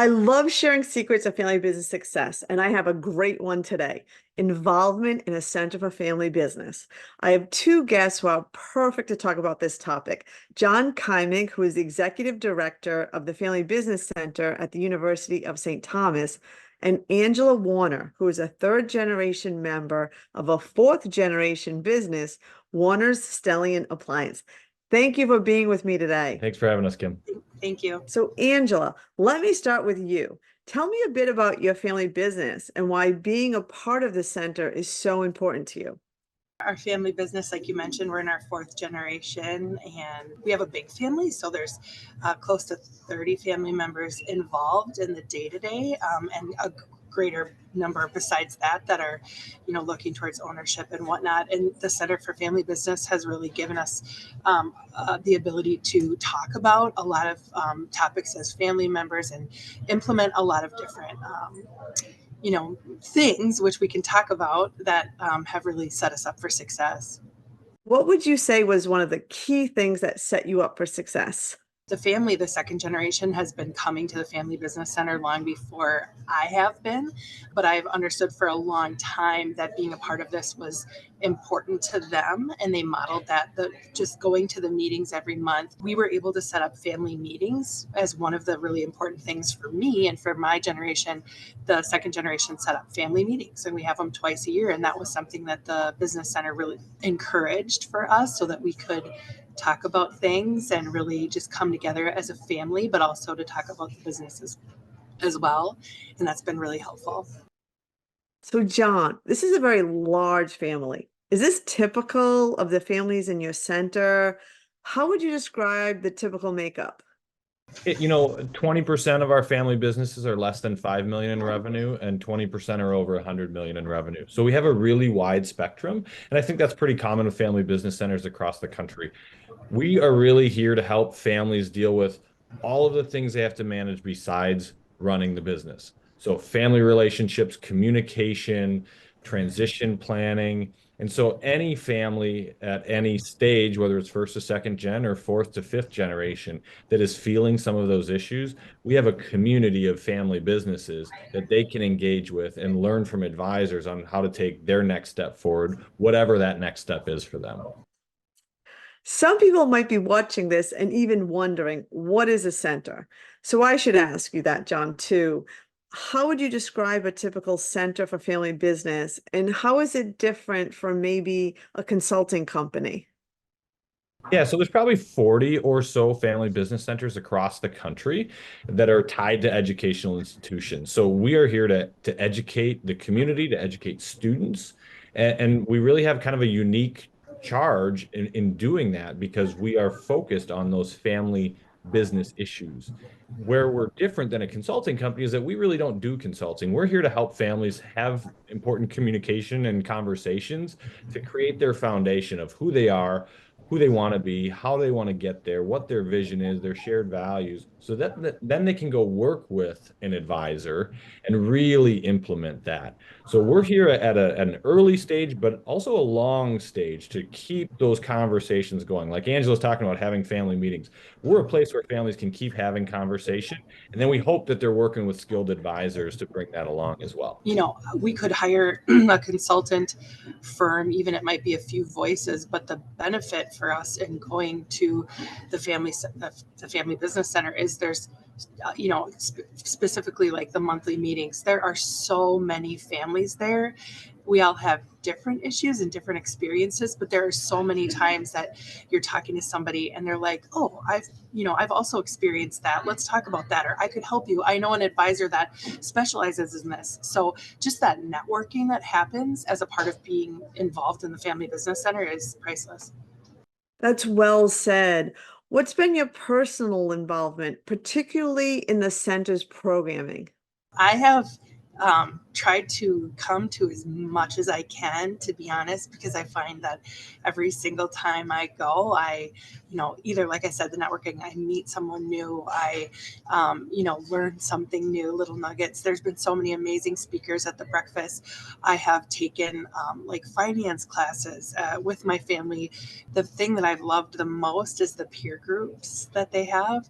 I love sharing secrets of family business success, and I have a great one today: involvement in a center for family business. I have two guests who are perfect to talk about this topic. Jon Keimig, who is the executive director of the Family Business Center at the University of St. Thomas, and Angela Warner, who is a third generation member of a fourth generation business, Warner's Stellian Appliance. Thank you for being with me today. Thanks for having us, Kim. Thank you. So, Angela, let me start with you. Tell me a bit about your family business and why being a part of the center is so important to you. Our family business, like you mentioned, we're in our fourth generation and we have a big family. So there's close to 30 family members involved in the day-to-day, and a greater number besides that are, looking towards ownership and whatnot. And the Center for Family Business has really given us the ability to talk about a lot of topics as family members and implement a lot of different things which we can talk about that have really set us up for success. What would you say was one of the key things that set you up for success? The family, the second generation, has been coming to the Family Business Center long before I have been, but I've understood for a long time that being a part of this was important to them, and they modeled that. Just going to the meetings every month, we were able to set up family meetings as one of the really important things for me and for my generation. The second generation set up family meetings, and we have them twice a year, and that was something that the Business Center really encouraged for us so that we could talk about things and really just come together as a family, but also to talk about the businesses as well. And that's been really helpful. So, Jon, this is a very large family. Is this typical of the families in your center? How would you describe the typical makeup? 20% of our family businesses are less than 5 million in revenue, and 20% are over 100 million in revenue. So we have a really wide spectrum. And I think that's pretty common with family business centers across the country. We are really here to help families deal with all of the things they have to manage besides running the business. So family relationships, communication, transition planning. And so any family at any stage, whether it's first to second gen or fourth to fifth generation, that is feeling some of those issues, we have a community of family businesses that they can engage with and learn from advisors on how to take their next step forward, whatever that next step is for them. Some people might be watching this and even wondering, what is a center? So I should ask you that, Jon, too. How would you describe a typical center for family business, and how is it different from maybe a consulting company? Yeah, so there's probably 40 or so family business centers across the country that are tied to educational institutions. So we are here to educate the community, to educate students, and we really have kind of a unique charge in doing that because we are focused on those family business issues. Where we're different than a consulting company is that we really don't do consulting. We're here to help families have important communication and conversations to create their foundation of who they are, who they want to be, how they want to get there, what their vision is, their shared values, so that then they can go work with an advisor and really implement that. So we're here at an early stage, but also a long stage to keep those conversations going. Like Angela's talking about having family meetings. We're a place where families can keep having conversation, and then we hope that they're working with skilled advisors to bring that along as well. We could hire a consultant firm, even it might be a few voices, but the benefit for us in going to the family business center is there's specifically like the monthly meetings, there are so many families there. We all have different issues and different experiences, but there are so many times that you're talking to somebody and they're like, oh, I've also experienced that. Let's talk about that. Or I could help you. I know an advisor that specializes in this. So just that networking that happens as a part of being involved in the Family Business Center is priceless. That's well said. What's been your personal involvement, particularly in the center's programming? I have tried to come to as much as I can, to be honest, because I find that every single time I go, either, like I said, the networking, I meet someone new, I, learn something new, little nuggets. There's been so many amazing speakers at the breakfast. I have taken like finance classes with my family. The thing that I've loved the most is the peer groups that they have.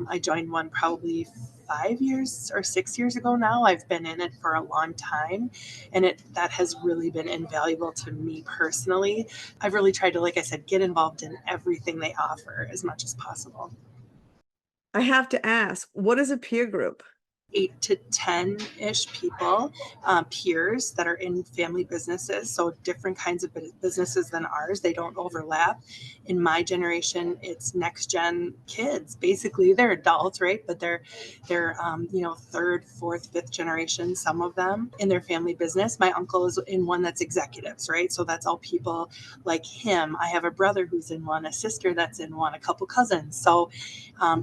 I joined one probably 5 years or 6 years ago now. I've been in it for a long time, and that has really been invaluable to me personally. I've really tried to, like I said, get involved in everything they offer as much as possible. I have to ask, what is a peer group? 8 to 10-ish people, peers that are in family businesses. So different kinds of businesses than ours. They don't overlap. In my generation, it's next gen kids. Basically, they're adults, right? But they're third, fourth, fifth generation. Some of them in their family business. My uncle is in one that's executives, right? So that's all people like him. I have a brother who's in one, a sister that's in one, a couple cousins. So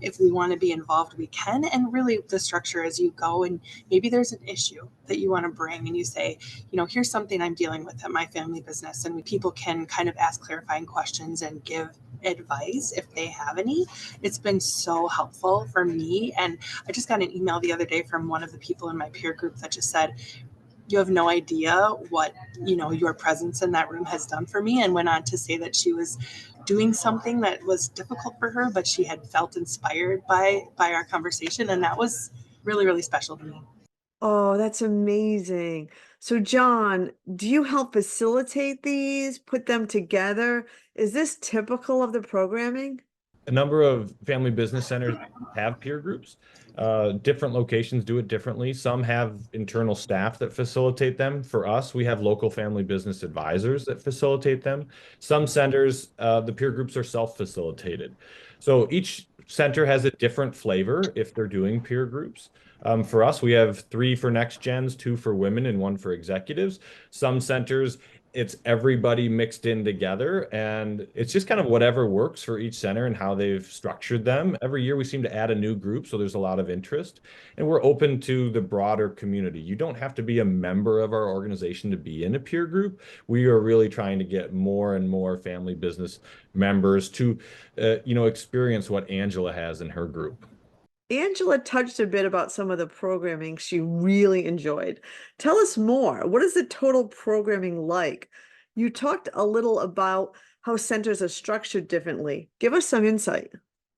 if we want to be involved, we can. And really, the structure as you go, and maybe there's an issue that you want to bring, and you say, here's something I'm dealing with at my family business, and people can kind of ask clarifying questions and give advice if they have any. It's been so helpful for me. And I just got an email the other day from one of the people in my peer group that just said, you have no idea what your presence in that room has done for me, and went on to say that she was doing something that was difficult for her, but she had felt inspired by our conversation, and that was really, really special to me. Oh, that's amazing. So, Jon, do you help facilitate these, put them together? Is this typical of the programming? A number of family business centers have peer groups. Different locations do it differently. Some have internal staff that facilitate them. For us, we have local family business advisors that facilitate them. Some centers, the peer groups are self-facilitated. So each center has a different flavor if they're doing peer groups. For us, we have 3 for next gens, 2 for women, and 1 for executives. Some centers, it's everybody mixed in together, and it's just kind of whatever works for each center and how they've structured them. Every year we seem to add a new group, so there's a lot of interest, and we're open to the broader community. You don't have to be a member of our organization to be in a peer group. We are really trying to get more and more family business members to experience what Angela has in her group. Angela touched a bit about some of the programming she really enjoyed. Tell us more. What is the total programming like? You talked a little about how centers are structured differently. Give us some insight.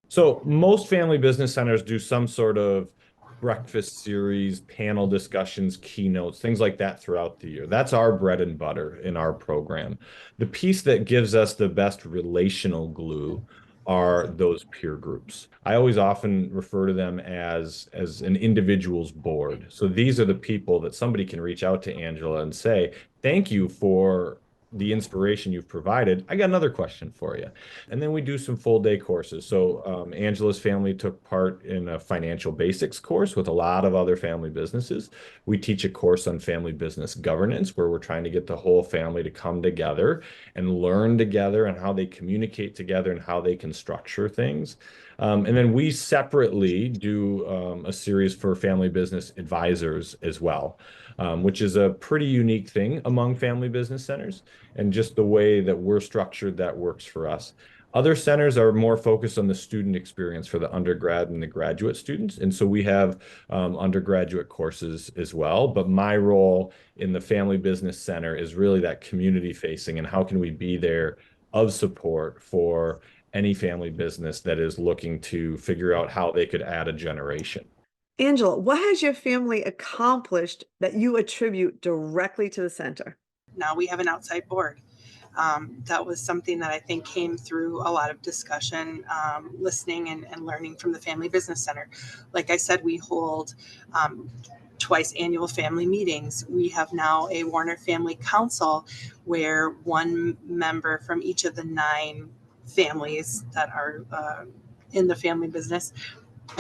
So most family business centers do some sort of breakfast series, panel discussions, keynotes, things like that throughout the year. That's our bread and butter in our program. The piece that gives us the best relational glue are those peer groups. I always often refer to them as an individual's board. So these are the people that somebody can reach out to Angela and say, thank you for the inspiration you've provided. I got another question for you. And then we do some full day courses. So Angela's family took part in a financial basics course with a lot of other family businesses. We teach a course on family business governance where we're trying to get the whole family to come together and learn together and how they communicate together and how they can structure things. And then we separately do a series for family business advisors as well, which is a pretty unique thing among family business centers. And just the way that we're structured, that works for us. Other centers are more focused on the student experience for the undergrad and the graduate students. And so we have undergraduate courses as well. But my role in the Family Business Center is really that community facing and how can we be there of support for any family business that is looking to figure out how they could add a generation. Angela, what has your family accomplished that you attribute directly to the center? Now we have an outside board. That was something that I think came through a lot of discussion, listening and learning from the Family Business Center. Like I said, we hold twice annual family meetings. We have now a Warner Family Council where one member from each of the 9 families that are in the family business,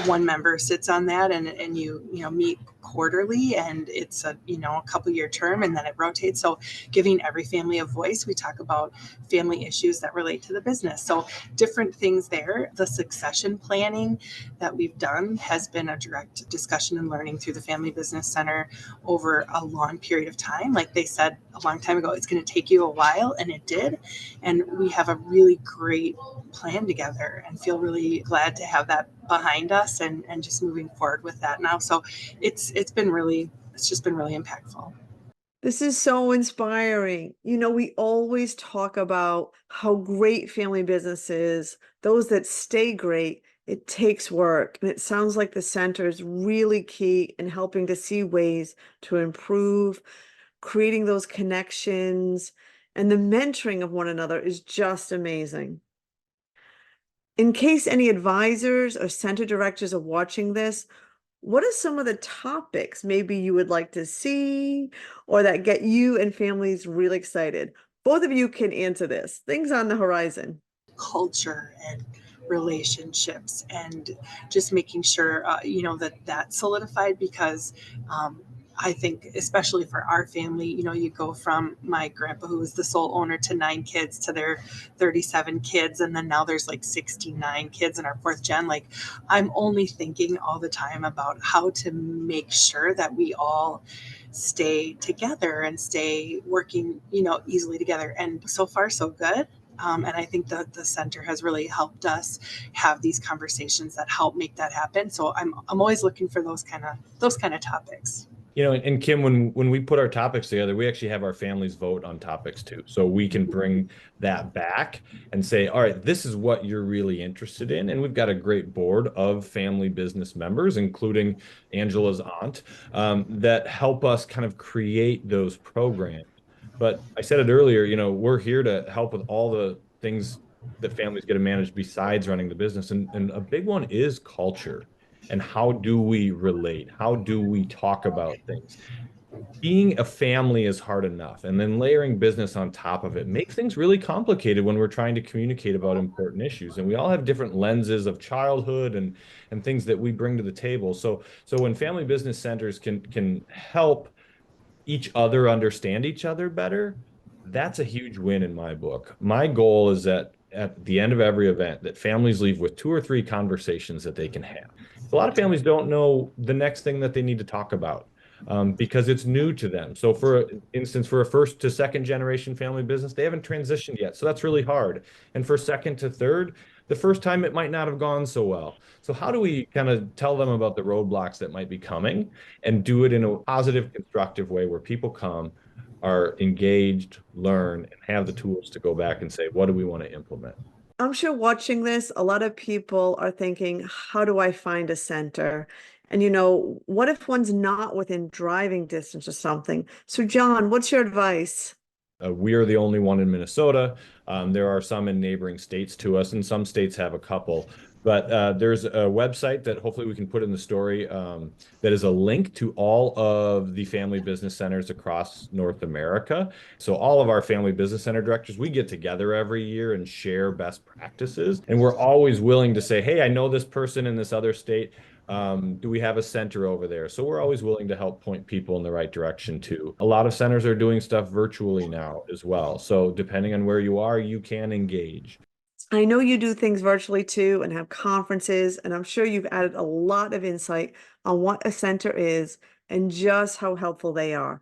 one member sits on that, and you meet quarterly, and it's a couple year term, and then it rotates. So giving every family a voice, we talk about family issues that relate to the business. So different things there. The succession planning that we've done has been a direct discussion and learning through the Family Business Center over a long period of time. Like they said a long time ago, it's going to take you a while, and it did. And we have a really great plan together and feel really glad to have that behind us and just moving forward with that now. So it's just been really impactful. This is so inspiring. We always talk about how great family business is, those that stay great, It takes work, and it sounds like the center is really key in helping to see ways to improve, creating those connections, and the mentoring of one another is just amazing. In case any advisors or center directors are watching this, what are some of the topics maybe you would like to see or that get you and families really excited? Both of you can answer this. Things on the horizon. Culture and relationships, and just making sure that's solidified, because I think especially for our family, you go from my grandpa, who was the sole owner, to 9 kids, to their 37 kids, and then now there's like 69 kids in our fourth gen. Like, I'm only thinking all the time about how to make sure that we all stay together and stay working easily together, and so far so good. And I think that the center has really helped us have these conversations that help make that happen. So I'm always looking for those kind of topics. And Kim, when we put our topics together, we actually have our families vote on topics too. So we can bring that back and say, all right, this is what you're really interested in. And we've got a great board of family business members, including Angela's aunt, that help us kind of create those programs. But I said it earlier, we're here to help with all the things that families get to manage besides running the business. And a big one is culture. And how do we relate? How do we talk about things? Being a family is hard enough, and then layering business on top of it makes things really complicated when we're trying to communicate about important issues. And we all have different lenses of childhood and things that we bring to the table. So when family business centers can help each other understand each other better, that's a huge win in my book. My goal is that at the end of every event, that families leave with 2 or 3 conversations that they can have. A lot of families don't know the next thing that they need to talk about, because it's new to them. So for instance, for a first to second generation family business, they haven't transitioned yet. So that's really hard. And for second to third, the first time it might not have gone so well. So how do we kind of tell them about the roadblocks that might be coming and do it in a positive, constructive way where people come, are engaged, learn, and have the tools to go back and say, what do we want to implement? I'm sure watching this, a lot of people are thinking, how do I find a center? And what if one's not within driving distance or something? So Jon, what's your advice? We are the only one in Minnesota. There are some in neighboring states to us, and some states have a couple. But there's a website that hopefully we can put in the story, that is a link to all of the family business centers across North America. So all of our family business center directors, we get together every year and share best practices. And we're always willing to say, hey, I know this person in this other state. Do we have a center over there? So we're always willing to help point people in the right direction too. A lot of centers are doing stuff virtually now as well. So depending on where you are, you can engage. I know you do things virtually too and have conferences, and I'm sure you've added a lot of insight on what a center is and just how helpful they are.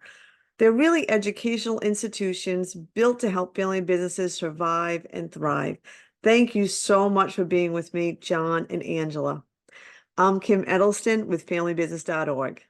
They're really educational institutions built to help family businesses survive and thrive. Thank you so much for being with me, Jon and Angela. I'm Kim Edelston with FamilyBusiness.org.